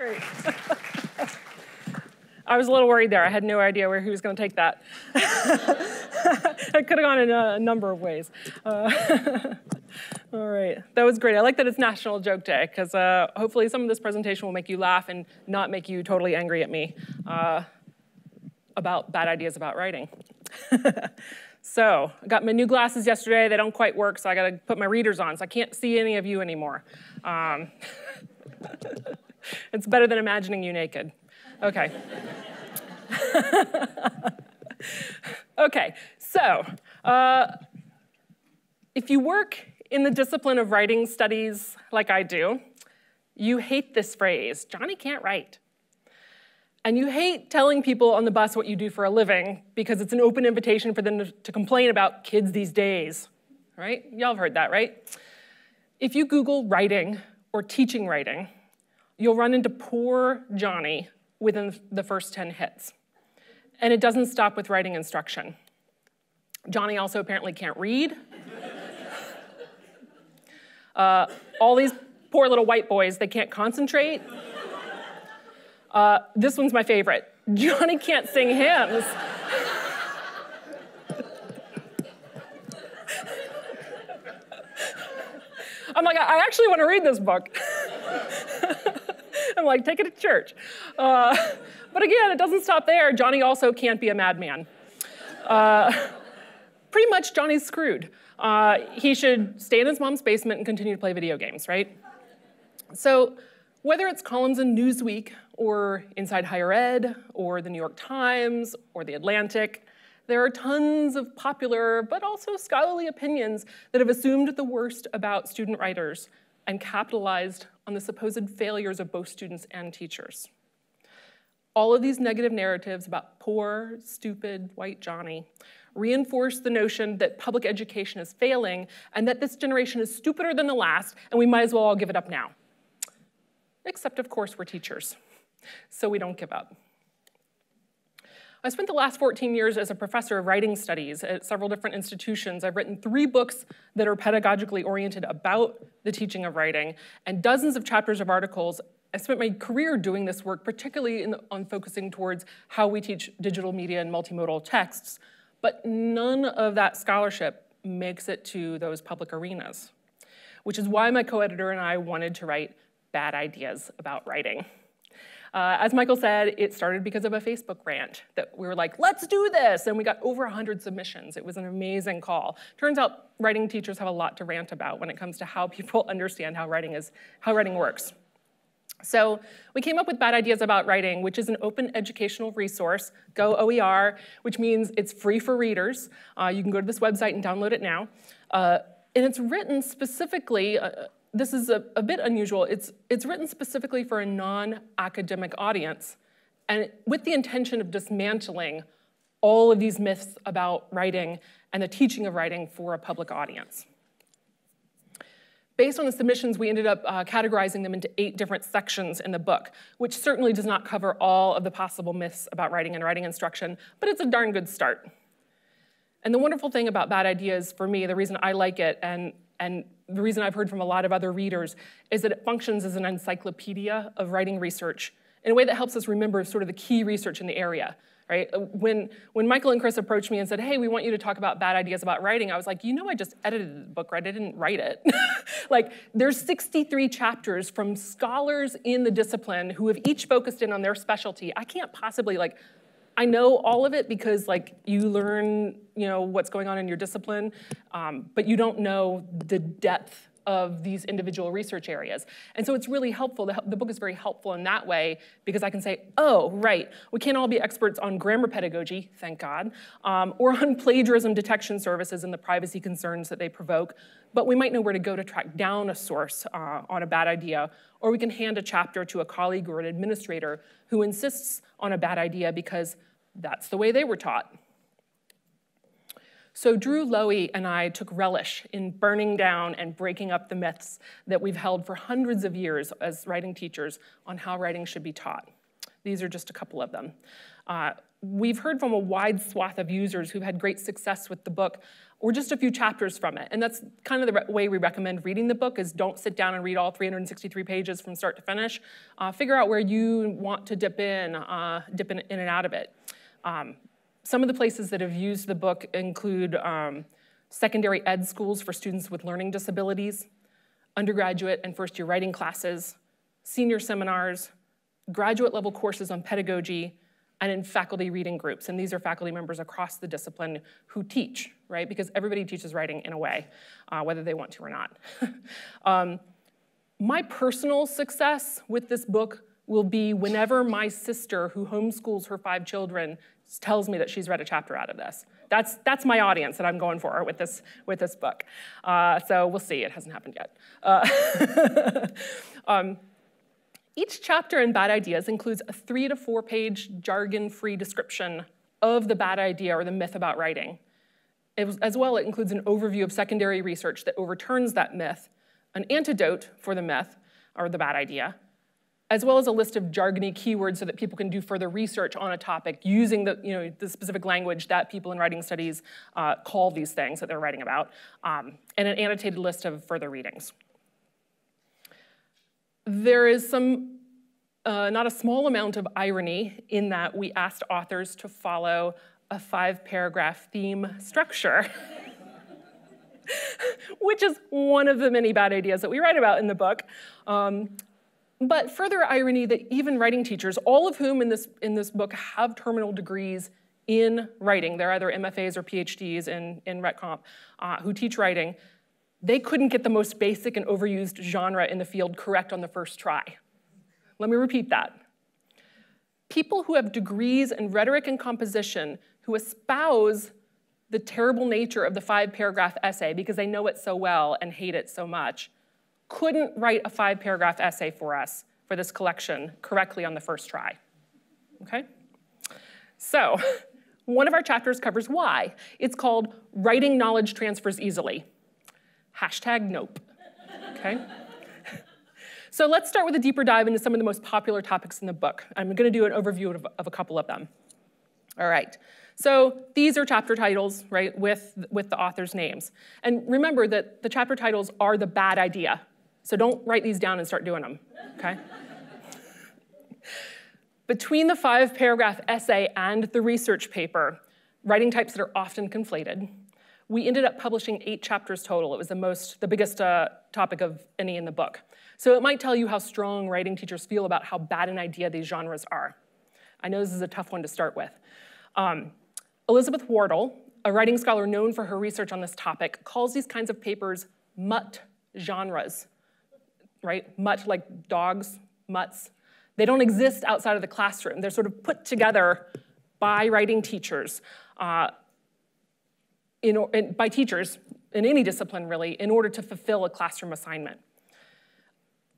Great. I was a little worried there. I had no idea where he was going to take that. It could have gone in a number of ways. All right, that was great. I like that it's National Joke Day, because hopefully some of this presentation will make you laugh and not make you totally angry at me about bad ideas about writing. So I got my new glasses yesterday. They don't quite work, so I got to put my readers on, so I can't see any of you anymore. It's better than imagining you naked. Okay. Okay, so if you work in the discipline of writing studies like I do, you hate this phrase, Johnny can't write. And you hate telling people on the bus what you do for a living because it's an open invitation for them to complain about kids these days, right? Y'all have heard that, right? If you Google writing or teaching writing, you'll run into poor Johnny within the first 10 hits. And it doesn't stop with writing instruction. Johnny also apparently can't read. All these poor little white boys, they can't concentrate. This one's my favorite. Johnny can't sing hymns. I'm like, I actually want to read this book. I'm like, take it to church. But again, it doesn't stop there. Johnny also can't be a madman. Pretty much, Johnny's screwed. He should stay in his mom's basement and continue to play video games, right? So whether it's columns in Newsweek or Inside Higher Ed or the New York Times or the Atlantic, there are tons of popular but also scholarly opinions that have assumed the worst about student writers and capitalized on the supposed failures of both students and teachers. All of these negative narratives about poor, stupid, white Johnny reinforce the notion that public education is failing and that this generation is stupider than the last and we might as well all give it up now. Except, of course, we're teachers, so we don't give up. I spent the last 14 years as a professor of writing studies at several different institutions. I've written 3 books that are pedagogically oriented about the teaching of writing and dozens of chapters of articles. I spent my career doing this work, particularly on focusing towards how we teach digital media and multimodal texts, but none of that scholarship makes it to those public arenas, which is why my co-editor and I wanted to write Bad Ideas About Writing. As Michael said, it started because of a Facebook rant that we were like, let's do this, and we got over 100 submissions. It was an amazing call. Turns out writing teachers have a lot to rant about when it comes to how people understand how writing works. So we came up with Bad Ideas About Writing, which is an open educational resource, Go OER, which means it's free for readers. You can go to this website and download it now. And it's written specifically, this is a bit unusual, it's written specifically for a non-academic audience, and with the intention of dismantling all of these myths about writing and the teaching of writing for a public audience. Based on the submissions, we ended up categorizing them into 8 different sections in the book, which certainly does not cover all of the possible myths about writing and writing instruction, but it's a darn good start. And the wonderful thing about Bad Ideas, for me, the reason I like it, and the reason I've heard from a lot of other readers, is that it functions as an encyclopedia of writing research in a way that helps us remember sort of the key research in the area. Right? When Michael and Chris approached me and said, hey, we want you to talk about bad ideas about writing, I was like, you know, I just edited the book, right? I didn't write it. Like, there's 63 chapters from scholars in the discipline who have each focused in on their specialty. I can't possibly, like, I know all of it because, like, you learn, you know, what's going on in your discipline, but you don't know the depth of these individual research areas. And so it's really helpful, the book is very helpful in that way, because I can say, oh, right, we can't all be experts on grammar pedagogy, thank God, or on plagiarism detection services and the privacy concerns that they provoke, but we might know where to go to track down a source on a bad idea, or we can hand a chapter to a colleague or an administrator who insists on a bad idea because that's the way they were taught. So Drew Lowy and I took relish in burning down and breaking up the myths that we've held for hundreds of years as writing teachers on how writing should be taught. These are just a couple of them. We've heard from a wide swath of users who've had great success with the book or just a few chapters from it. And that's kind of the way we recommend reading the book, is don't sit down and read all 363 pages from start to finish. Figure out where you want to dip in and out of it. Some of the places that have used the book include secondary ed schools for students with learning disabilities, undergraduate and first-year writing classes, senior seminars, graduate level courses on pedagogy, and in faculty reading groups. And these are faculty members across the discipline who teach, right? Because everybody teaches writing in a way, whether they want to or not. My personal success with this book will be whenever my sister, who homeschools her 5 children, tells me that she's read a chapter out of this. That's my audience that I'm going for with this book. So we'll see, it hasn't happened yet. Each chapter in Bad Ideas includes a 3 to 4 page jargon-free description of the bad idea or the myth about writing. As well, it includes an overview of secondary research that overturns that myth, an antidote for the myth or the bad idea, as well as a list of jargony keywords so that people can do further research on a topic using the specific language that people in writing studies call these things that they're writing about, and an annotated list of further readings. There is some, not a small amount of irony in that we asked authors to follow a 5-paragraph theme structure, which is one of the many bad ideas that we write about in the book. But further irony that even writing teachers, all of whom in this book have terminal degrees in writing, they're either MFAs or PhDs in Rhet Comp, who teach writing, they couldn't get the most basic and overused genre in the field correct on the first try. Let me repeat that. People who have degrees in rhetoric and composition, who espouse the terrible nature of the 5-paragraph essay because they know it so well and hate it so much, couldn't write a 5-paragraph essay for us for this collection correctly on the first try, okay? So, one of our chapters covers why. It's called Writing Knowledge Transfers Easily. #nope, okay? So let's start with a deeper dive into some of the most popular topics in the book. I'm gonna do an overview of a couple of them. All right, so these are chapter titles, right, with the author's names. And remember that the chapter titles are the bad idea. So don't write these down and start doing them, okay? Between the 5-paragraph essay and the research paper, writing types that are often conflated, we ended up publishing 8 chapters total. It was the biggest topic of any in the book. So it might tell you how strong writing teachers feel about how bad an idea these genres are. I know this is a tough one to start with. Elizabeth Wardle, a writing scholar known for her research on this topic, calls these kinds of papers mutt genres, right? Mutt like dogs, mutts. They don't exist outside of the classroom. They're sort of put together by writing teachers, by teachers in any discipline really, in order to fulfill a classroom assignment.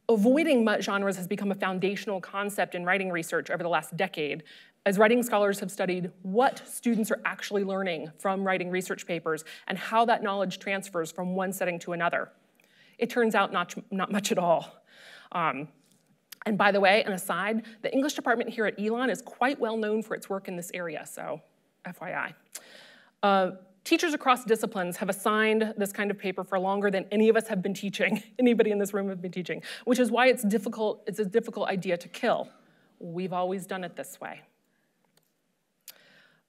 Avoiding mutt genres has become a foundational concept in writing research over the last decade, as writing scholars have studied what students are actually learning from writing research papers and how that knowledge transfers from one setting to another. It turns out not much at all. And by the way, an aside, the English department here at Elon is quite well known for its work in this area, so FYI. Teachers across disciplines have assigned this kind of paper for longer than any of us have been teaching, anybody in this room have been teaching, which is why it's a difficult idea to kill. We've always done it this way.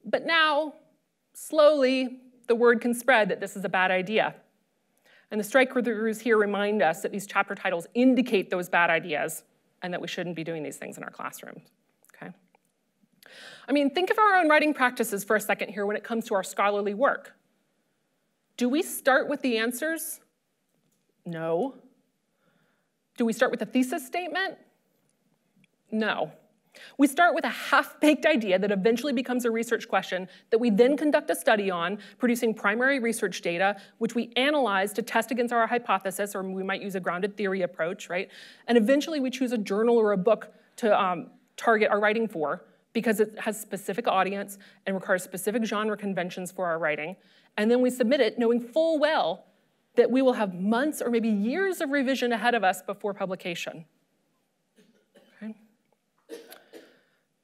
But now, slowly, the word can spread that this is a bad idea. And the strike reviewers here remind us that these chapter titles indicate those bad ideas and that we shouldn't be doing these things in our classrooms, okay? I mean, think of our own writing practices for a second here when it comes to our scholarly work. Do we start with the answers? No. Do we start with a thesis statement? No. We start with a half-baked idea that eventually becomes a research question that we then conduct a study on, producing primary research data, which we analyze to test against our hypothesis, or we might use a grounded theory approach, right? And eventually we choose a journal or a book to target our writing for, because it has specific audience and requires specific genre conventions for our writing. And then we submit it knowing full well that we will have months or maybe years of revision ahead of us before publication. Okay.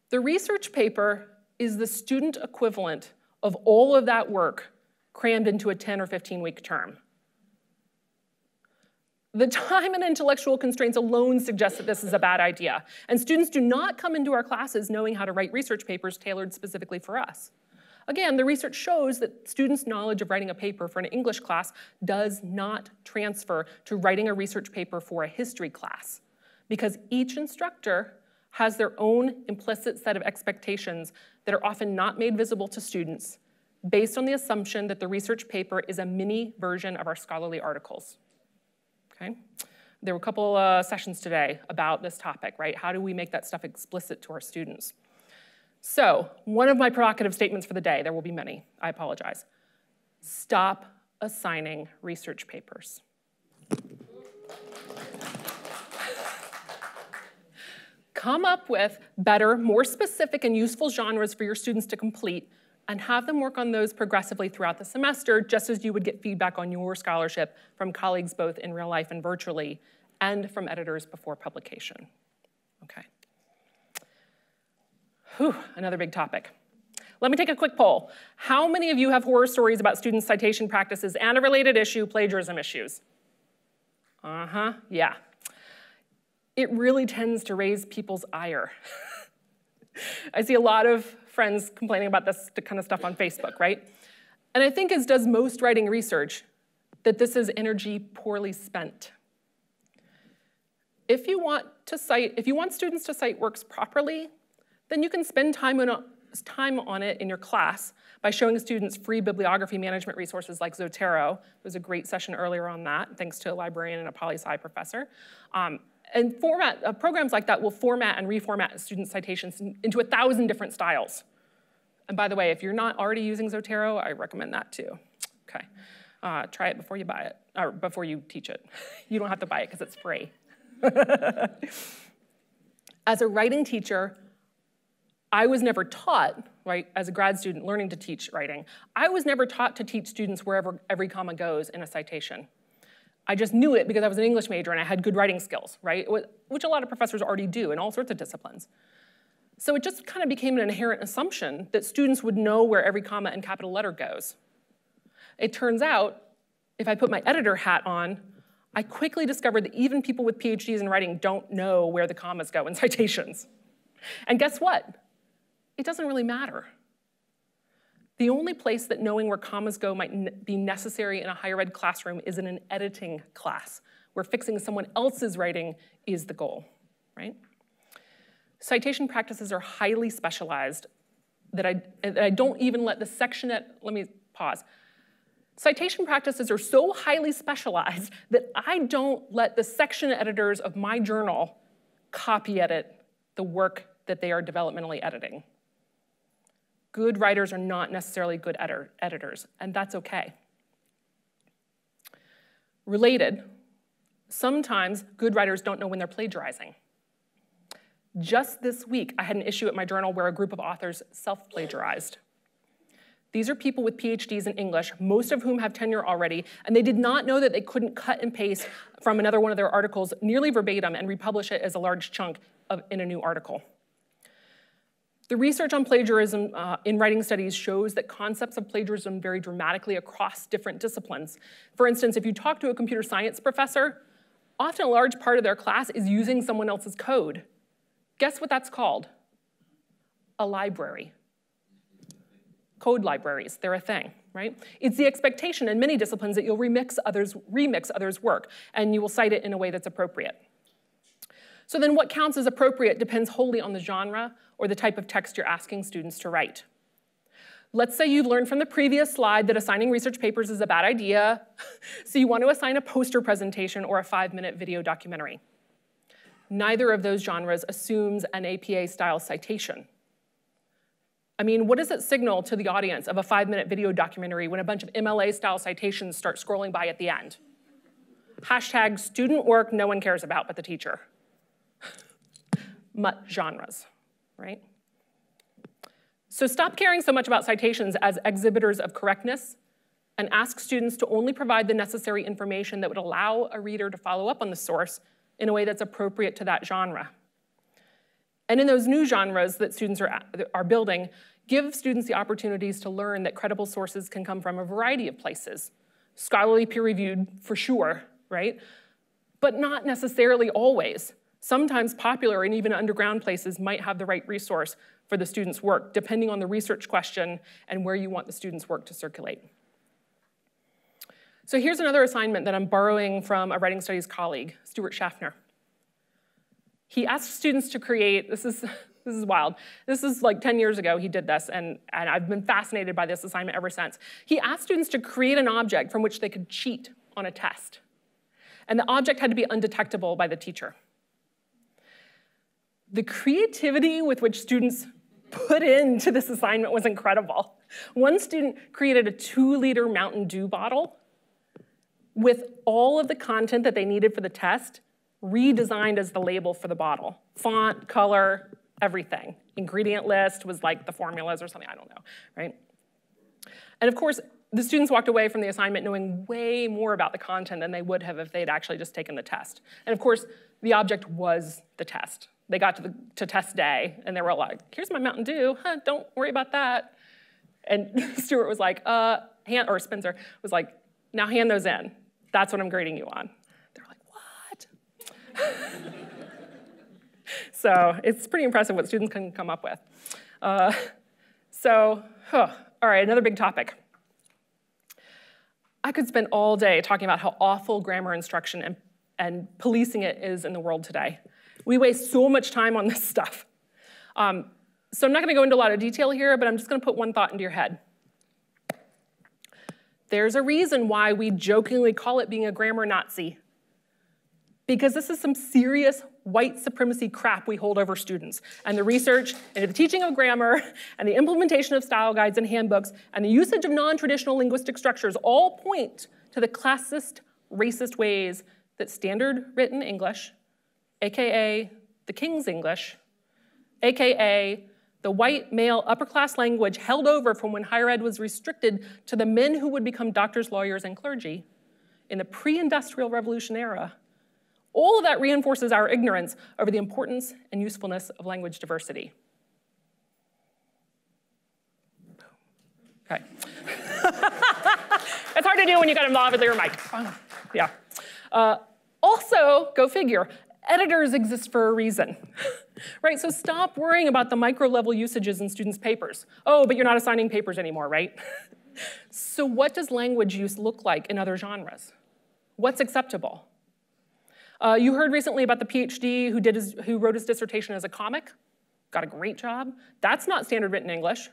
The research paper is the student equivalent of all of that work crammed into a 10 or 15-week term. The time and intellectual constraints alone suggest that this is a bad idea, and students do not come into our classes knowing how to write research papers tailored specifically for us. Again, the research shows that students' knowledge of writing a paper for an English class does not transfer to writing a research paper for a history class, because each instructor has their own implicit set of expectations that are often not made visible to students based on the assumption that the research paper is a mini version of our scholarly articles. Okay? There were a couple sessions today about this topic, right? How do we make that stuff explicit to our students? So, one of my provocative statements for the day, there will be many, I apologize. Stop assigning research papers. Come up with better, more specific and useful genres for your students to complete, and have them work on those progressively throughout the semester, just as you would get feedback on your scholarship from colleagues both in real life and virtually, and from editors before publication. Okay. Whew, another big topic. Let me take a quick poll. How many of you have horror stories about student citation practices and a related issue, plagiarism issues? Yeah. It really tends to raise people's ire. I see a lot of friends complaining about this kind of stuff on Facebook, right? And I think, as does most writing research, that this is energy poorly spent. If you want students to cite works properly, then you can spend time on it in your class by showing students free bibliography management resources like Zotero. There was a great session earlier on that, thanks to a librarian and a poli-sci professor. And programs like that will format and reformat student citations into 1,000 different styles. And by the way, if you're not already using Zotero, I recommend that too. Okay, try it before you buy it, or before you teach it. You don't have to buy it because it's free. As a writing teacher, I was never taught, right, as a grad student learning to teach writing, I was never taught to teach students wherever every comma goes in a citation. I just knew it because I was an English major and I had good writing skills, right? Which a lot of professors already do in all sorts of disciplines. So it just kind of became an inherent assumption that students would know where every comma and capital letter goes. It turns out, if I put my editor hat on, I quickly discovered that even people with PhDs in writing don't know where the commas go in citations. And guess what? It doesn't really matter. The only place that knowing where commas go might be necessary in a higher ed classroom is in an editing class, where fixing someone else's writing is the goal, right? Citation practices are highly specialized that I don't even let the section let me pause. Citation practices are so highly specialized that I don't let the section editors of my journal copy edit the work that they are developmentally editing. Good writers are not necessarily good editors, and that's okay. Related, sometimes good writers don't know when they're plagiarizing. Just this week, I had an issue at my journal where a group of authors self-plagiarized. These are people with PhDs in English, most of whom have tenure already, and they did not know that they couldn't cut and paste from another one of their articles nearly verbatim and republish it as a large chunk in a new article. The research on plagiarism in writing studies shows that concepts of plagiarism vary dramatically across different disciplines. For instance, if you talk to a computer science professor, often a large part of their class is using someone else's code. Guess what that's called? A library. Code libraries, they're a thing, right? It's the expectation in many disciplines that you'll remix others' work, and you will cite it in a way that's appropriate. So then what counts as appropriate depends wholly on the genre or the type of text you're asking students to write. Let's say you've learned from the previous slide that assigning research papers is a bad idea, so you want to assign a poster presentation or a 5-minute video documentary. Neither of those genres assumes an APA-style citation. I mean, what does it signal to the audience of a 5-minute video documentary when a bunch of MLA-style citations start scrolling by at the end? Hashtag student work no one cares about but the teacher. Mutt genres, right? So stop caring so much about citations as exhibitors of correctness and ask students to only provide the necessary information that would allow a reader to follow up on the source in a way that's appropriate to that genre. And in those new genres that students are building, give students the opportunities to learn that credible sources can come from a variety of places. Scholarly, peer-reviewed, for sure, right? But not necessarily always. Sometimes popular and even underground places might have the right resource for the student's work, depending on the research question and where you want the student's work to circulate. So here's another assignment that I'm borrowing from a writing studies colleague, Stuart Schaffner. He asked students to create, this is wild. This is like 10 years ago he did this, and I've been fascinated by this assignment ever since. He asked students to create an object from which they could cheat on a test. And the object had to be undetectable by the teacher. The creativity with which students put into this assignment was incredible. One student created a 2-liter Mountain Dew bottle with all of the content that they needed for the test redesigned as the label for the bottle. Font, color, everything. Ingredient list was like the formulas or something, I don't know, right? And of course, the students walked away from the assignment knowing way more about the content than they would have if they'd actually just taken the test. And of course, the object was the test. They got to test day, and they were like, here's my Mountain Dew, don't worry about that. And Stuart was like, or Spencer was like, now hand those in. That's what I'm grading you on. They're like, what? So it's pretty impressive what students can come up with. All right, another big topic. I could spend all day talking about how awful grammar instruction and policing it is in the world today. We waste so much time on this stuff. So I'm not going to go into a lot of detail here, but I'm just going to put one thought into your head. There's a reason why we jokingly call it being a grammar Nazi. Because this is some serious white supremacy crap we hold over students. And the research into the teaching of grammar and the implementation of style guides and handbooks and the usage of non-traditional linguistic structures all point to the classist, racist ways that standard written English, AKA the King's English, AKA the white male upper class language held over from when higher ed was restricted to the men who would become doctors, lawyers, and clergy in the pre-industrial revolution era. All of that reinforces our ignorance over the importance and usefulness of language diversity. Okay. It's hard to do when you got a lavalier mic. Yeah. Also, go figure, editors exist for a reason, right? So stop worrying about the micro-level usages in students' papers. Oh, but you're not assigning papers anymore, right? So what does language use look like in other genres? What's acceptable? You heard recently about the PhD who wrote his dissertation as a comic, got a great job. That's not standard written English.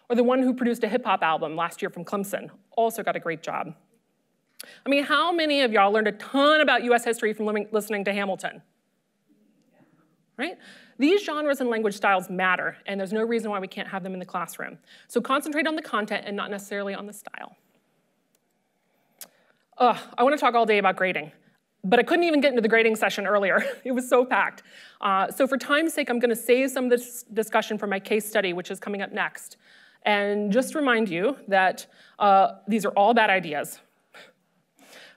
Or the one who produced a hip hop album last year from Clemson, also got a great job. I mean, how many of y'all learned a ton about US history from listening to Hamilton? Right? These genres and language styles matter, and there's no reason why we can't have them in the classroom. So concentrate on the content and not necessarily on the style. I want to talk all day about grading. But I couldn't even get into the grading session earlier. It was so packed. So for time's sake, I'm going to save some of this discussion for my case study, which is coming up next. And just remind you that these are all bad ideas.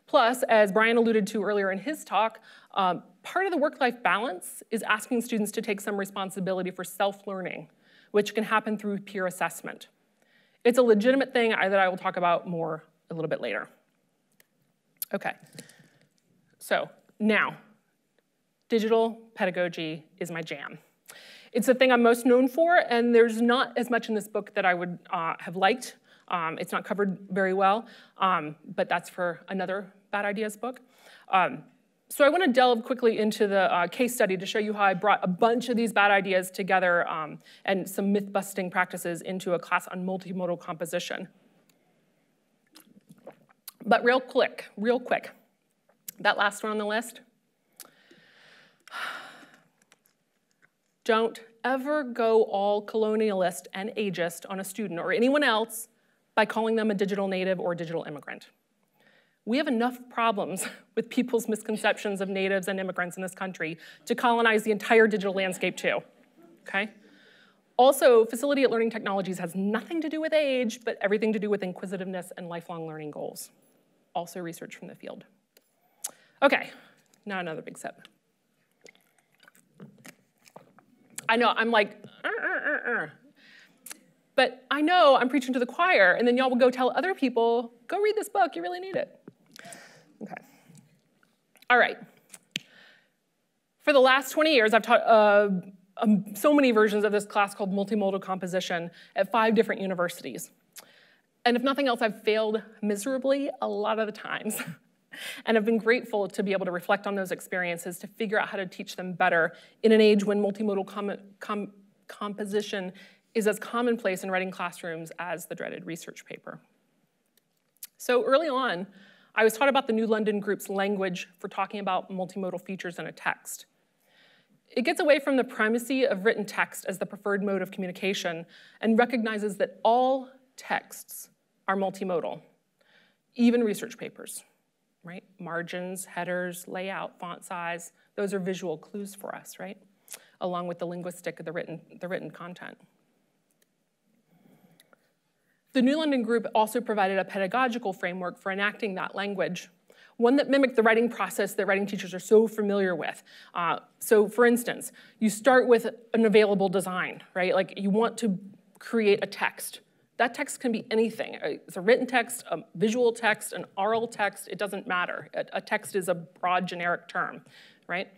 Plus, as Brian alluded to earlier in his talk, part of the work-life balance is asking students to take some responsibility for self-learning, which can happen through peer assessment. It's a legitimate thing that I will talk about more a little bit later. Okay. So now, digital pedagogy is my jam. It's the thing I'm most known for, and there's not as much in this book that I would have liked. It's not covered very well, but that's for another Bad Ideas book. So I want to delve quickly into the case study to show you how I brought a bunch of these bad ideas together and some myth-busting practices into a class on multimodal composition. But real quick, that last one on the list. Don't ever go all colonialist and ageist on a student or anyone else by calling them a digital native or digital immigrant. We have enough problems with people's misconceptions of natives and immigrants in this country to colonize the entire digital landscape too, okay? Also, facility at Learning Technologies has nothing to do with age, but everything to do with inquisitiveness and lifelong learning goals. Also research from the field. Okay, now another big sip. I know, I'm like, But I know I'm preaching to the choir, and then y'all will go tell other people, go read this book, you really need it. Okay. All right. For the last 20 years, I've taught so many versions of this class called multimodal composition at 5 different universities. And if nothing else, I've failed miserably a lot of the times. And I've been grateful to be able to reflect on those experiences to figure out how to teach them better in an age when multimodal composition is as commonplace in writing classrooms as the dreaded research paper. So early on, I was taught about the New London Group's language for talking about multimodal features in a text. It gets away from the primacy of written text as the preferred mode of communication and recognizes that all texts are multimodal, even research papers, right? Margins, headers, layout, font size, those are visual clues for us, right? Along with the linguistic of the written content. The New London Group also provided a pedagogical framework for enacting that language, one that mimicked the writing process that writing teachers are so familiar with. So for instance, you start with an available design, right? Like you want to create a text. That text can be anything. It's a written text, a visual text, an oral text, it doesn't matter. A text is a broad generic term, right?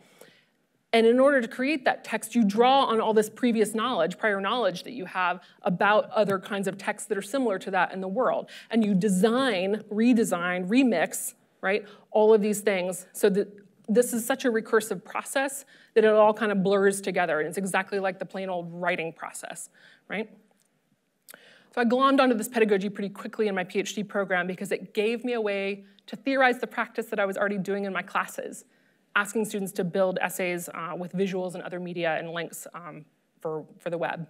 And in order to create that text, you draw on all this previous knowledge, prior knowledge that you have about other kinds of texts that are similar to that in the world. And you design, redesign, remix, right? All of these things so that this is such a recursive process that it all kind of blurs together. And it's exactly like the plain old writing process, right? So I glommed onto this pedagogy pretty quickly in my PhD program because it gave me a way to theorize the practice that I was already doing in my classes, asking students to build essays with visuals and other media and links for the web.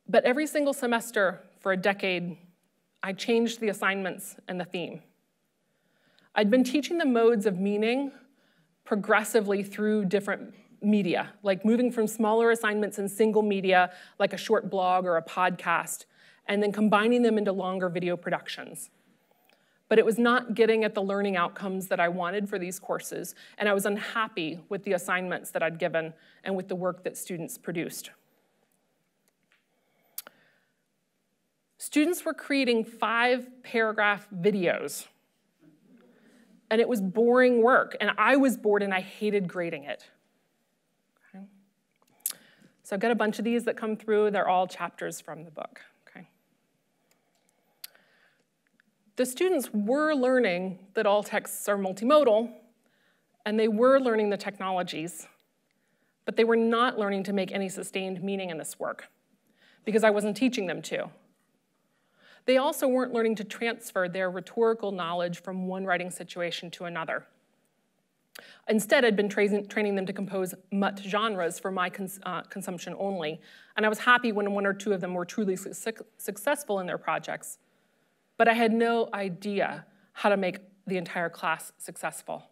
But every single semester for a decade, I changed the assignments and the theme. I'd been teaching the modes of meaning progressively through different media, like moving from smaller assignments in single media, like a short blog or a podcast, and then combining them into longer video productions. But it was not getting at the learning outcomes that I wanted for these courses, and I was unhappy with the assignments that I'd given and with the work that students produced. Students were creating 5-paragraph videos, and it was boring work, and I was bored and I hated grading it. Okay. So I've got a bunch of these that come through. They're all chapters from the book. The students were learning that all texts are multimodal, and they were learning the technologies, but they were not learning to make any sustained meaning in this work because I wasn't teaching them to. They also weren't learning to transfer their rhetorical knowledge from one writing situation to another. Instead, I'd been training them to compose mutt genres for my consumption only, and I was happy when 1 or 2 of them were truly successful in their projects. But I had no idea how to make the entire class successful,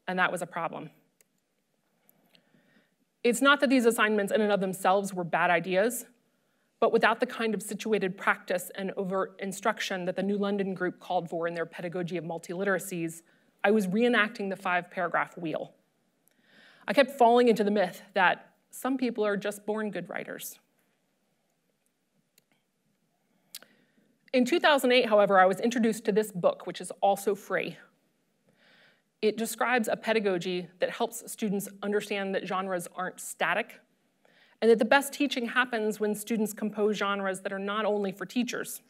and that was a problem. It's not that these assignments in and of themselves were bad ideas, but without the kind of situated practice and overt instruction that the New London Group called for in their Pedagogy of Multiliteracies, I was reenacting the 5-paragraph wheel. I kept falling into the myth that some people are just born good writers. In 2008, however, I was introduced to this book, which is also free. It describes a pedagogy that helps students understand that genres aren't static, and that the best teaching happens when students compose genres that are not only for teachers.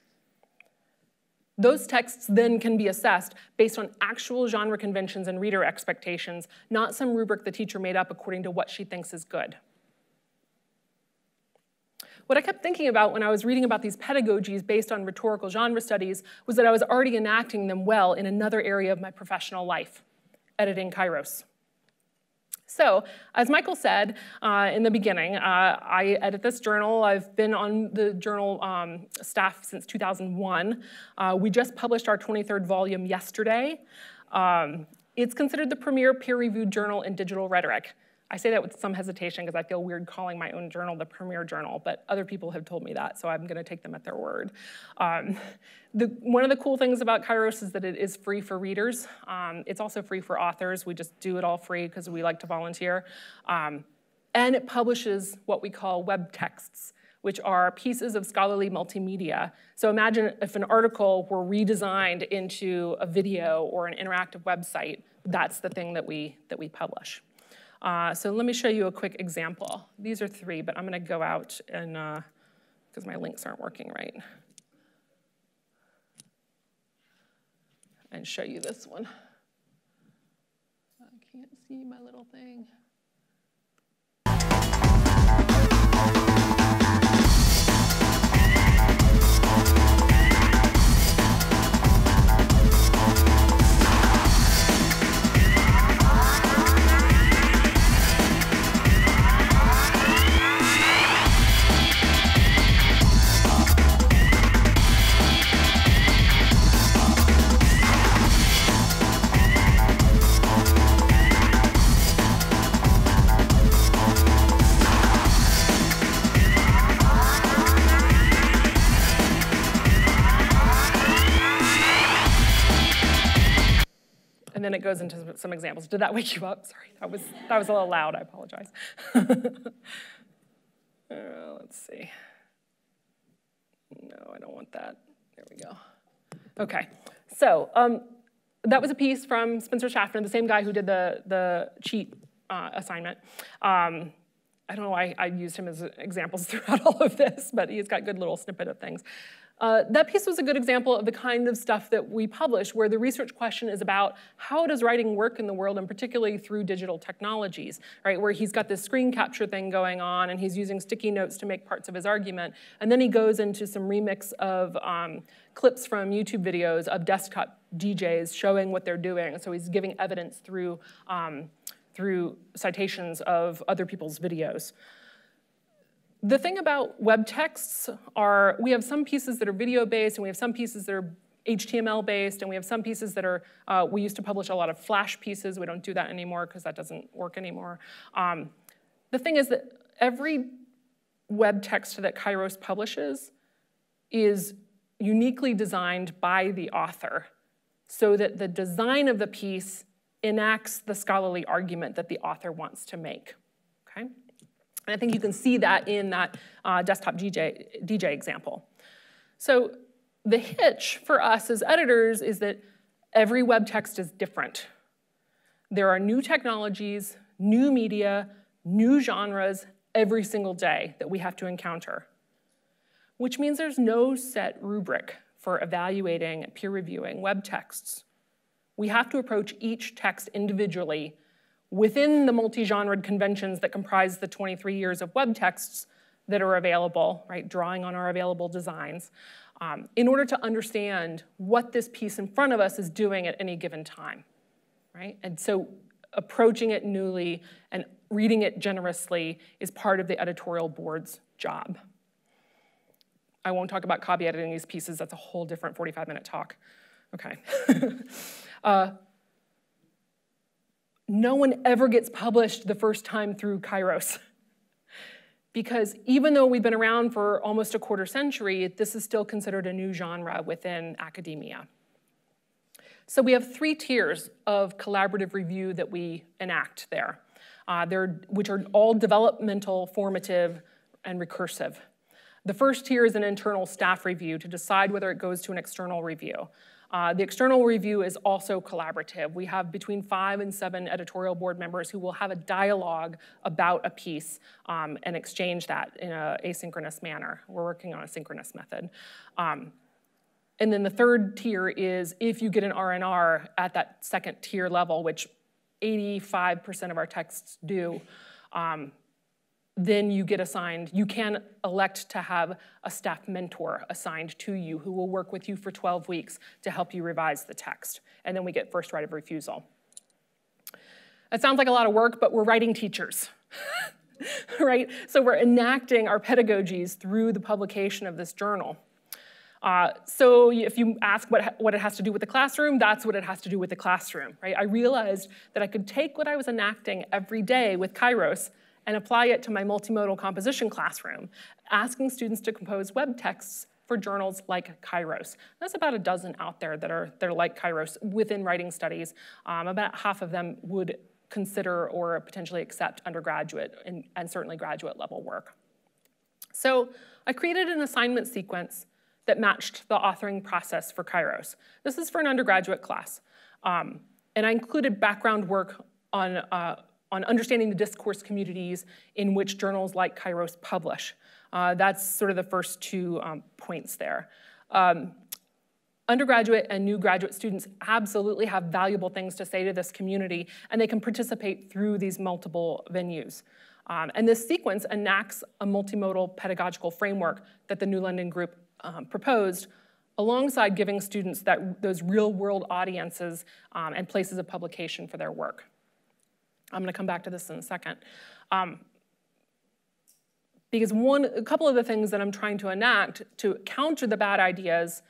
Those texts then can be assessed based on actual genre conventions and reader expectations, not some rubric the teacher made up according to what she thinks is good. What I kept thinking about when I was reading about these pedagogies based on rhetorical genre studies was that I was already enacting them well in another area of my professional life, editing Kairos. So, as Michael said in the beginning, I edit this journal. I've been on the journal staff since 2001. We just published our 23rd volume yesterday. It's considered the premier peer-reviewed journal in digital rhetoric. I say that with some hesitation because I feel weird calling my own journal the premier journal, but other people have told me that, so I'm going to take them at their word. One of the cool things about Kairos is that it is free for readers. It's also free for authors. We just do it all free because we like to volunteer. And it publishes what we call web texts, which are pieces of scholarly multimedia. So imagine if an article were redesigned into a video or an interactive website. That's the thing that we publish. So let me show you a quick example. These are 3, but I'm going to go out and, because my links aren't working right, and show you this one. I can't see my little thing. And then it goes into some examples. Did that wake you up? Sorry, that was a little loud. I apologize. Let's see. No, I don't want that. There we go. Okay, so that was a piece from Spencer Schaffner, the same guy who did the cheat assignment. I don't know why I used him as examples throughout all of this, but he's got good little snippet of things. That piece was a good example of the kind of stuff that we publish, where the research question is about how does writing work in the world, and particularly through digital technologies, right? Where he's got this screen capture thing going on, and he's using sticky notes to make parts of his argument, and then he goes into some remix of clips from YouTube videos of desktop DJs showing what they're doing. So he's giving evidence through citations of other people's videos. The thing about web texts are we have some pieces that are video-based, and we have some pieces that are HTML-based, and we have some pieces that are, we used to publish a lot of Flash pieces. We don't do that anymore because that doesn't work anymore. The thing is that every web text that Kairos publishes is uniquely designed by the author so that the design of the piece enacts the scholarly argument that the author wants to make, okay? And I think you can see that in that desktop DJ example. So the hitch for us as editors is that every web text is different. There are new technologies, new media, new genres every single day that we have to encounter, which means there's no set rubric for evaluating, peer reviewing web texts. We have to approach each text individually within the multi-genred conventions that comprise the 23 years of web texts that are available, right, drawing on our available designs, in order to understand what this piece in front of us is doing at any given time, right? And so approaching it newly and reading it generously is part of the editorial board's job. I won't talk about copy editing these pieces. That's a whole different 45-minute talk. Okay. No one ever gets published the first time through Kairos. Because even though we've been around for almost a quarter century, this is still considered a new genre within academia. So we have 3 tiers of collaborative review that we enact there, which are all developmental, formative, and recursive. The first tier is an internal staff review to decide whether it goes to an external review. The external review is also collaborative. We have between 5 and 7 editorial board members who will have a dialogue about a piece and exchange that in an asynchronous manner. We're working on a synchronous method. And then the third tier is if you get an R&R at that second tier level, which 85% of our texts do, then you get assigned, you can elect to have a staff mentor assigned to you who will work with you for 12 weeks to help you revise the text. And then we get first right of refusal. It sounds like a lot of work, but we're writing teachers, right? So we're enacting our pedagogies through the publication of this journal. So if you ask what it has to do with the classroom, that's what it has to do with the classroom, right? I realized that I could take what I was enacting every day with Kairos and apply it to my multimodal composition classroom, asking students to compose web texts for journals like Kairos. There's about a dozen out there that are like Kairos within writing studies. About half of them would consider or potentially accept undergraduate and certainly graduate level work. So I created an assignment sequence that matched the authoring process for Kairos. This is for an undergraduate class. And I included background work on understanding the discourse communities in which journals like Kairos publish. That's sort of the first two points there. Undergraduate and new graduate students absolutely have valuable things to say to this community, and they can participate through these multiple venues. And this sequence enacts a multimodal pedagogical framework that the New London group proposed, alongside giving students those real-world audiences and places of publication for their work. I'm going to come back to this in a second. Because a couple of the things that I'm trying to enact to counter the bad ideas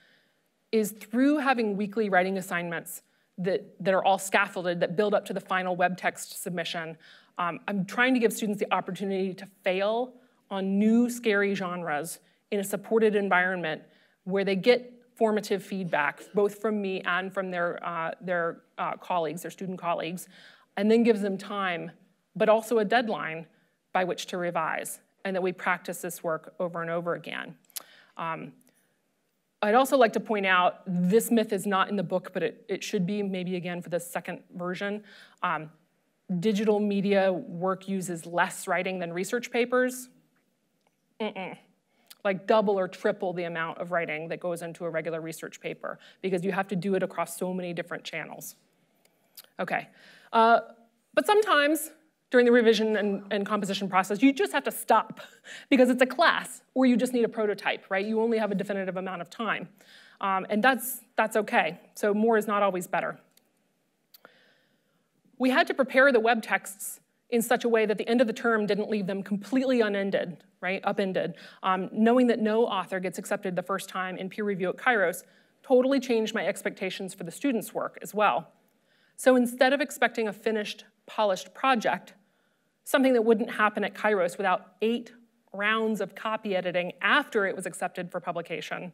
is through having weekly writing assignments that are all scaffolded, that build up to the final web text submission. I'm trying to give students the opportunity to fail on new, scary genres in a supported environment where they get formative feedback, both from me and from their colleagues, their student colleagues, and then gives them time, but also a deadline by which to revise, and that we practice this work over and over again. I'd also like to point out, this myth is not in the book, but it should be, maybe again for the second version. Digital media work uses less writing than research papers. Like double or triple the amount of writing that goes into a regular research paper, because you have to do it across so many different channels. Okay, but sometimes during the revision and composition process, you just have to stop because it's a class, or you just need a prototype, right? You only have a definitive amount of time, and that's okay. So more is not always better. We had to prepare the web texts in such a way that the end of the term didn't leave them completely unended, right, upended. Knowing that no author gets accepted the first time in peer review at Kairos totally changed my expectations for the students' work as well. So instead of expecting a finished, polished project, something that wouldn't happen at Kairos without 8 rounds of copy editing after it was accepted for publication,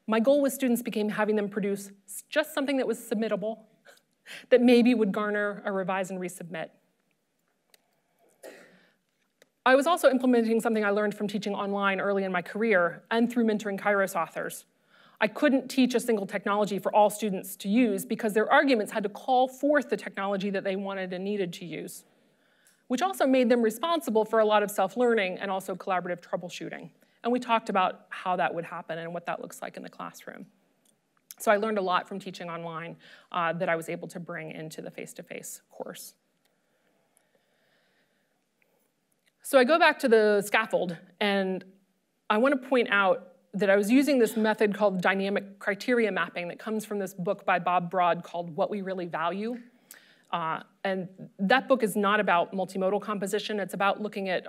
my goal with students became having them produce just something that was submittable, that maybe would garner a revise and resubmit. I was also implementing something I learned from teaching online early in my career and through mentoring Kairos authors. I couldn't teach a single technology for all students to use because their arguments had to call forth the technology that they wanted and needed to use, which also made them responsible for a lot of self-learning and also collaborative troubleshooting. And we talked about how that would happen and what that looks like in the classroom. So I learned a lot from teaching online that I was able to bring into the face-to-face course. So I go back to the scaffold, and I want to point out that I was using this method called dynamic criteria mapping that comes from this book by Bob Broad called What We Really Value. And that book is not about multimodal composition. It's about looking at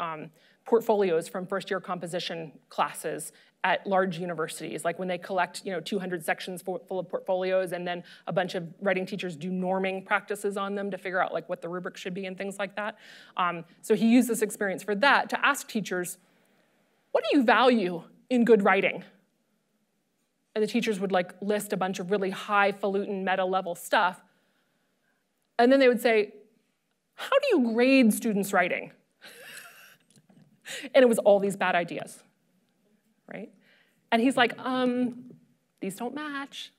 portfolios from first-year composition classes at large universities, like when they collect 200 sections full of portfolios, and then a bunch of writing teachers do norming practices on them to figure out what the rubric should be and things like that. So he used this experience for that to ask teachers, what do you value in good writing? And the teachers would list a bunch of really highfalutin meta-level stuff. And then they would say, how do you grade students' writing? And it was all these bad ideas, right? And he's like, these don't match.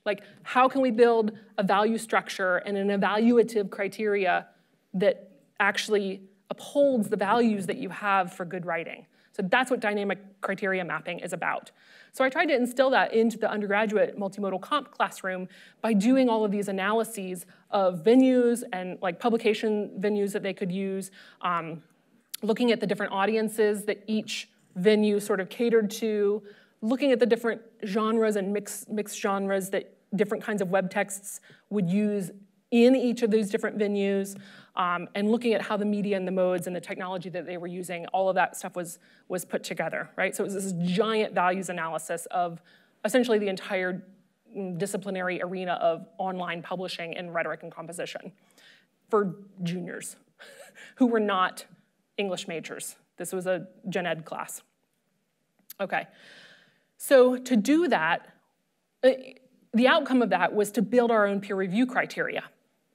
How can we build a value structure and an evaluative criteria that actually upholds the values that you have for good writing? So that's what dynamic criteria mapping is about. So I tried to instill that into the undergraduate multimodal comp classroom by doing all of these analyses of venues and publication venues that they could use, looking at the different audiences that each venue sort of catered to, looking at the different genres and mixed genres that different kinds of web texts would use in each of these different venues, and looking at how the media and the modes and the technology that they were using, all of that stuff was put together, right? So it was this giant values analysis of essentially the entire disciplinary arena of online publishing in rhetoric and composition for juniors who were not English majors. This was a gen ed class. Okay, so to do that, the outcome of that was to build our own peer review criteria,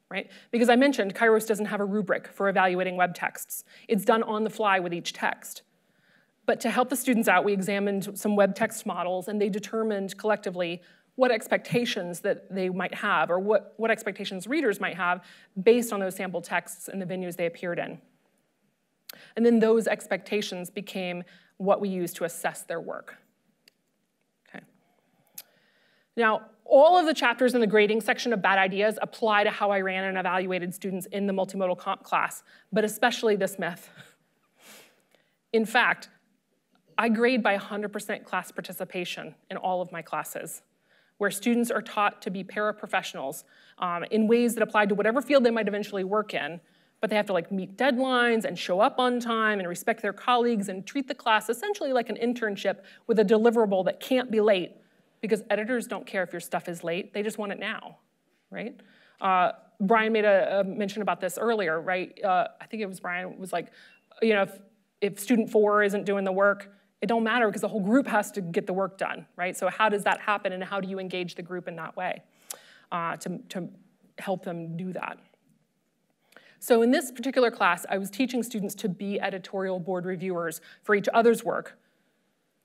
right? Because I mentioned Kairos doesn't have a rubric for evaluating web texts. It's done on the fly with each text. But to help the students out, we examined some web text models, and they determined collectively what expectations that they might have, or what expectations readers might have based on those sample texts and the venues they appeared in. And then those expectations became what we used to assess their work. Okay. Now, all of the chapters in the grading section of Bad Ideas apply to how I ran and evaluated students in the multimodal comp class, but especially this myth. In fact, I grade by 100% class participation in all of my classes, where students are taught to be paraprofessionals in ways that apply to whatever field they might eventually work in, but they have to like meet deadlines and show up on time and respect their colleagues and treat the class essentially like an internship with a deliverable that can't be late, because editors don't care if your stuff is late, they just want it now, right? Brian made a mention about this earlier, right? I think it was Brian, was like, you know, if student 4 isn't doing the work, it don't matter because the whole group has to get the work done, right? So how does that happen, and how do you engage the group in that way to help them do that? So in this particular class, I was teaching students to be editorial board reviewers for each other's work.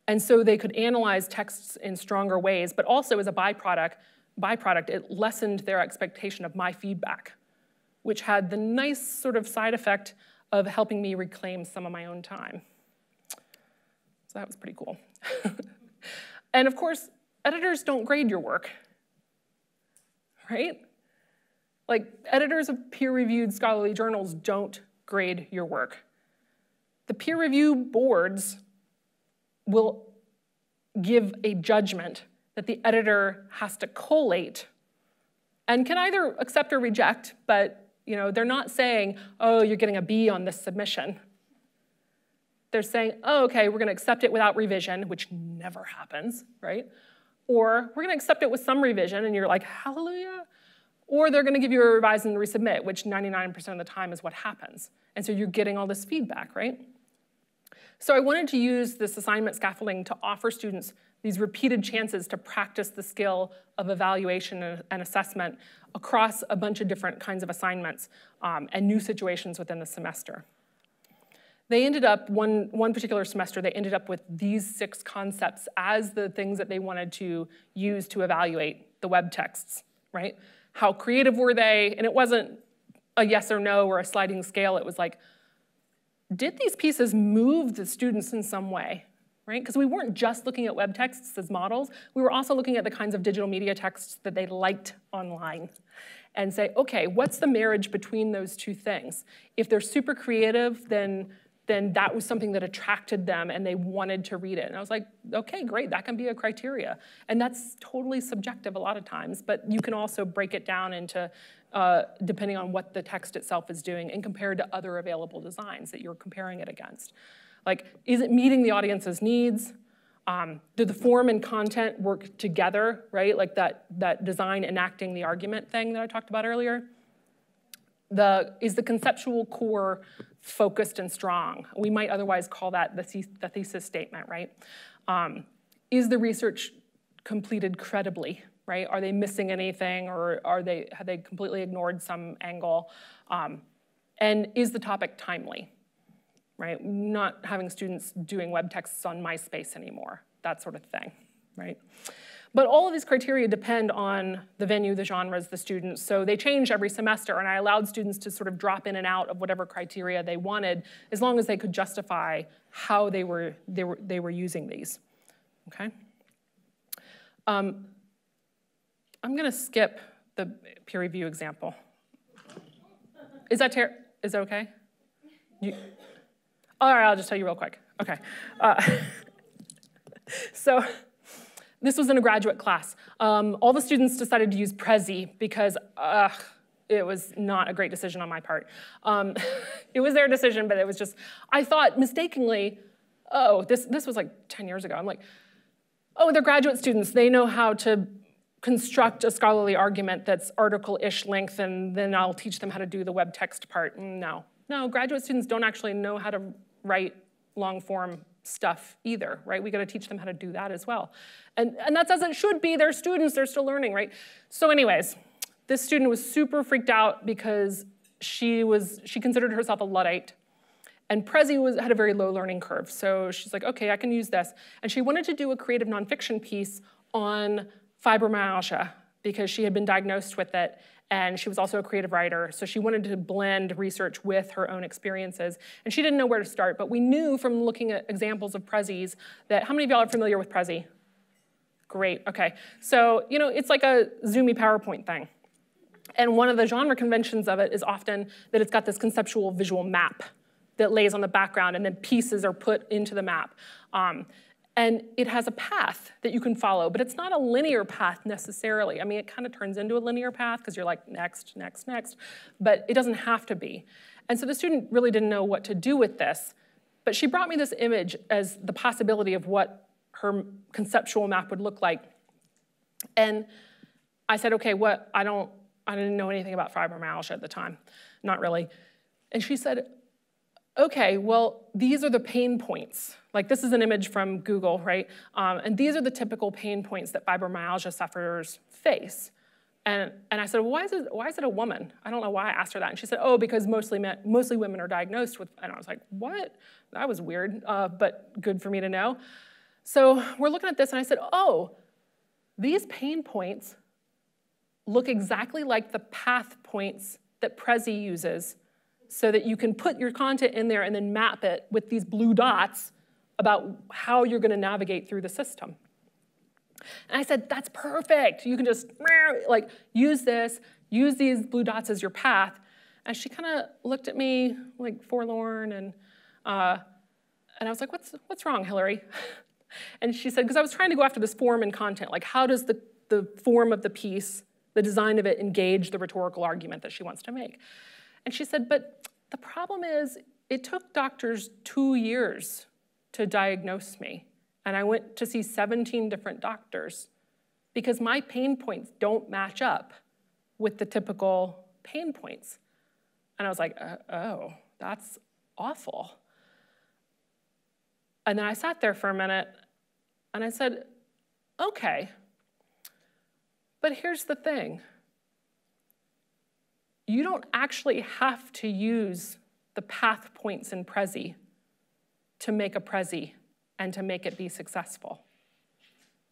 And so they could analyze texts in stronger ways, but also as a byproduct, it lessened their expectation of my feedback, which had the nice sort of side effect of helping me reclaim some of my own time. So that was pretty cool. And of course, editors don't grade your work, right? Like, editors of peer-reviewed scholarly journals don't grade your work. The peer review boards will give a judgment that the editor has to collate and can either accept or reject, but you know, they're not saying, oh, you're getting a B on this submission. They're saying, oh, okay, we're gonna accept it without revision, which never happens, right? Or we're gonna accept it with some revision, and you're like, hallelujah. Or they're gonna give you a revise and resubmit, which 99% of the time is what happens. And so you're getting all this feedback, right? So I wanted to use this assignment scaffolding to offer students these repeated chances to practice the skill of evaluation and assessment across a bunch of different kinds of assignments and new situations within the semester. They ended up, one particular semester, they ended up with these 6 concepts as the things that they wanted to use to evaluate the web texts, right? How creative were they? And it wasn't a yes or no or a sliding scale. It was like, did these pieces move the students in some way, right? Because we weren't just looking at web texts as models. We were also looking at the kinds of digital media texts that they liked online and say, okay, what's the marriage between those two things? If they're super creative, then that was something that attracted them and they wanted to read it. And I was like, okay, great, that can be a criteria. And that's totally subjective a lot of times, but you can also break it down into, depending on what the text itself is doing and compared to other available designs that you're comparing it against. Like, is it meeting the audience's needs? Do the form and content work together, right? Like that design enacting the argument thing that I talked about earlier. Is the conceptual core focused and strong? We might otherwise call that the thesis statement, right? Is the research completed credibly, right? Are they missing anything, or have they completely ignored some angle? And is the topic timely, right? Not having students doing web texts on MySpace anymore, that sort of thing, right? But all of these criteria depend on the venue, the genres, the students, so they change every semester, and I allowed students to sort of drop in and out of whatever criteria they wanted, as long as they could justify how they were using these, okay? I'm gonna skip the peer review example. Is that okay? All right, I'll just tell you real quick, okay. So, this was in a graduate class. All the students decided to use Prezi because it was not a great decision on my part. It was their decision, but it was just, I thought mistakenly, oh, this was like 10 years ago. I'm like, oh, they're graduate students. They know how to construct a scholarly argument that's article-ish length, and then I'll teach them how to do the web text part. No, graduate students don't actually know how to write long-form stuff either, right? We gotta teach them how to do that as well. And that's as it should be. They're students, they're still learning, right? So anyways, this student was super freaked out because she considered herself a Luddite. And Prezi had a very low learning curve. So she's like, okay, I can use this. And she wanted to do a creative nonfiction piece on fibromyalgia because she had been diagnosed with it, and she was also a creative writer. So she wanted to blend research with her own experiences. And she didn't know where to start, but we knew from looking at examples of Prezi's that, how many of y'all are familiar with Prezi? Great, okay. So, it's like a zoomy PowerPoint thing. And one of the genre conventions of it is often that it's got this conceptual visual map that lays on the background, and then pieces are put into the map. And it has a path that you can follow, but it's not a linear path necessarily. I mean, it kind of turns into a linear path because you're like, next, next, next, but it doesn't have to be. And so the student really didn't know what to do with this, but she brought me this image as the possibility of what her conceptual map would look like. And I said, okay, I didn't know anything about fibromyalgia at the time, not really. And she said, okay, well, these are the pain points. Like, this is an image from Google, right? And these are the typical pain points that fibromyalgia sufferers face. And I said, well, why is it a woman? I don't know why I asked her that. And she said, oh, because mostly women are diagnosed with, and I was like, what? That was weird, but good for me to know. So we're looking at this, and I said, oh, these pain points look exactly like the path points that Prezi uses so that you can put your content in there and then map it with these blue dots about how you're gonna navigate through the system. And I said, that's perfect. You can just use these blue dots as your path. And she kind of looked at me like forlorn, and I was like, what's wrong, Hillary? And she said, because I was trying to go after this form and content, like how does the form of the piece, the design of it, engage the rhetorical argument that she wants to make? And she said, but the problem is it took doctors 2 years to diagnose me. And I went to see 17 different doctors because my pain points don't match up with the typical pain points. And I was like, oh, that's awful. And then I sat there for a minute and I said, okay, but here's the thing. You don't actually have to use the path points in Prezi to make a Prezi and to make it be successful.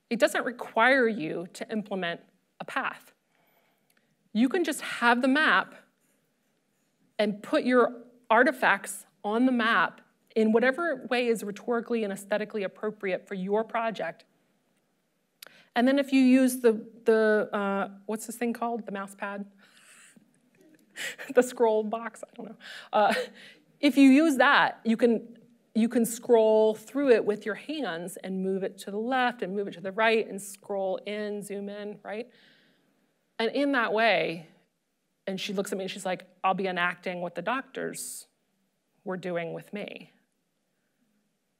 It doesn't require you to implement a path. You can just have the map and put your artifacts on the map in whatever way is rhetorically and aesthetically appropriate for your project. And then if you use what's this thing called? The mouse pad? The scroll box, I don't know. If you use that, you can scroll through it with your hands and move it to the left and move it to the right and scroll in, zoom in, right? And in that way, and she looks at me and she's like, I'll be enacting what the doctors were doing with me.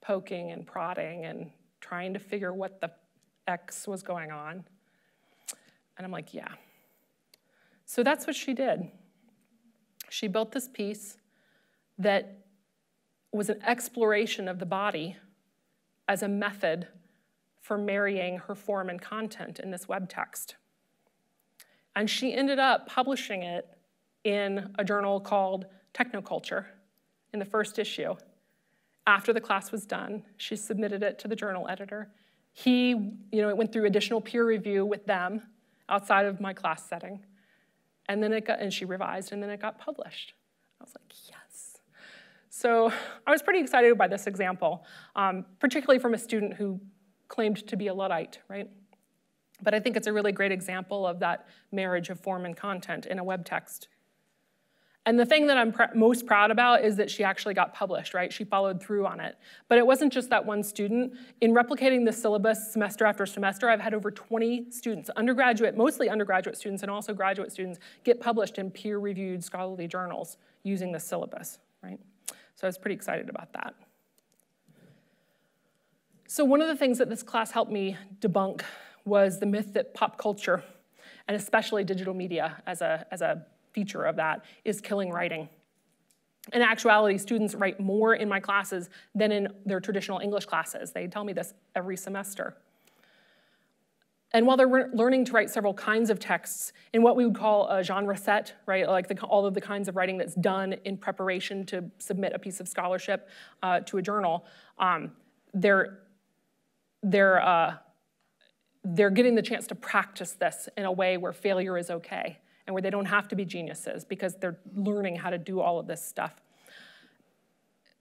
Poking and prodding and trying to figure what the X was going on. And I'm like, yeah. So that's what she did. She built this piece that was an exploration of the body as a method for marrying her form and content in this web text. And she ended up publishing it in a journal called Technoculture in the first issue. After the class was done, she submitted it to the journal editor. It went through additional peer review with them outside of my class setting. And then she revised, and then it got published. I was like, yes. So I was pretty excited by this example, particularly from a student who claimed to be a Luddite, right? But I think it's a really great example of that marriage of form and content in a web text. And the thing that I'm most proud about is that she actually got published, right? She followed through on it. But it wasn't just that one student. In replicating the syllabus semester after semester, I've had over 20 students, mostly undergraduate students and also graduate students, get published in peer-reviewed scholarly journals using the syllabus, right? So I was pretty excited about that. So one of the things that this class helped me debunk was the myth that pop culture, and especially digital media as a feature of that, is killing writing. In actuality, students write more in my classes than in their traditional English classes. They tell me this every semester. And while they're learning to write several kinds of texts in what we would call a genre set, right, like all of the kinds of writing that's done in preparation to submit a piece of scholarship to a journal, they're getting the chance to practice this in a way where failure is okay and where they don't have to be geniuses because they're learning how to do all of this stuff.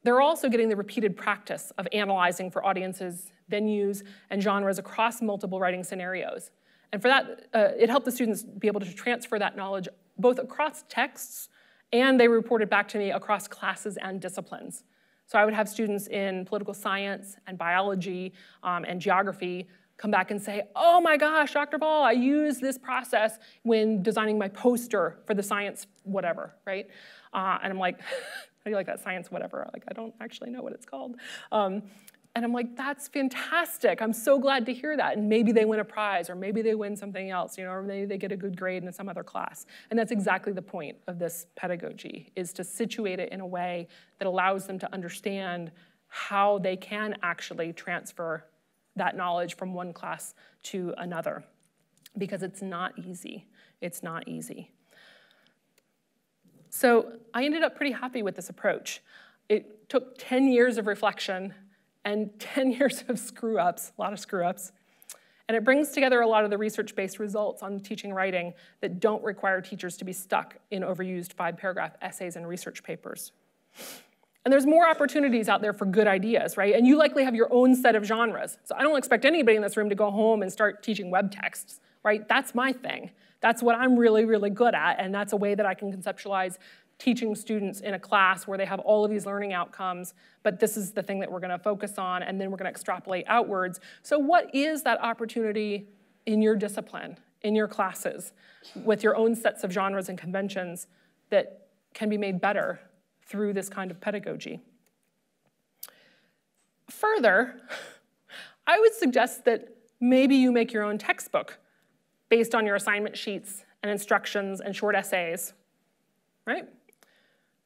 They're also getting the repeated practice of analyzing for audiences, venues, and genres across multiple writing scenarios. And for that, it helped the students be able to transfer that knowledge both across texts, and they reported back to me across classes and disciplines. So I would have students in political science and biology and geography come back and say, oh my gosh, Dr. Ball, I used this process when designing my poster for the science whatever, right? And I'm like, how do you like that, science whatever? Like, I don't actually know what it's called. And I'm like, that's fantastic. I'm so glad to hear that. And maybe they win a prize, or maybe they win something else, or maybe they get a good grade in some other class. And that's exactly the point of this pedagogy, is to situate it in a way that allows them to understand how they can actually transfer that knowledge from one class to another, because it's not easy. It's not easy. So I ended up pretty happy with this approach. It took 10 years of reflection and 10 years of screw-ups, a lot of screw-ups, and it brings together a lot of the research-based results on teaching writing that don't require teachers to be stuck in overused 5-paragraph essays and research papers. And there's more opportunities out there for good ideas, right? And you likely have your own set of genres. So I don't expect anybody in this room to go home and start teaching web texts, right? That's my thing. That's what I'm really, really good at, and that's a way that I can conceptualize teaching students in a class where they have all of these learning outcomes, but this is the thing that we're gonna focus on, and then we're gonna extrapolate outwards. So what is that opportunity in your discipline, in your classes, with your own sets of genres and conventions that can be made better through this kind of pedagogy? Further, I would suggest that maybe you make your own textbook based on your assignment sheets and instructions and short essays, right?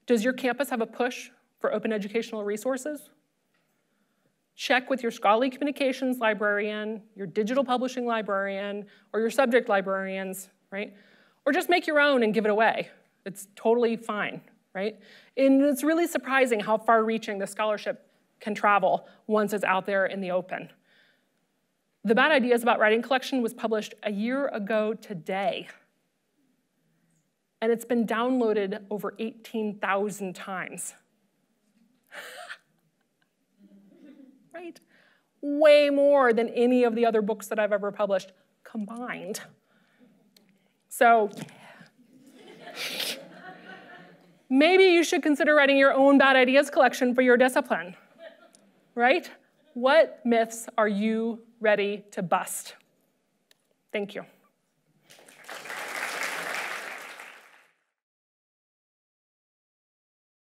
Does your campus have a push for open educational resources? Check with your scholarly communications librarian, your digital publishing librarian, or your subject librarians, right? Or just make your own and give it away. It's totally fine, right? And it's really surprising how far-reaching the scholarship can travel once it's out there in the open. The Bad Ideas About Writing collection was published a year ago today, and it's been downloaded over 18,000 times. Right? Way more than any of the other books that I've ever published combined. So, maybe you should consider writing your own Bad Ideas collection for your discipline, right? What myths are you ready to bust? Thank you.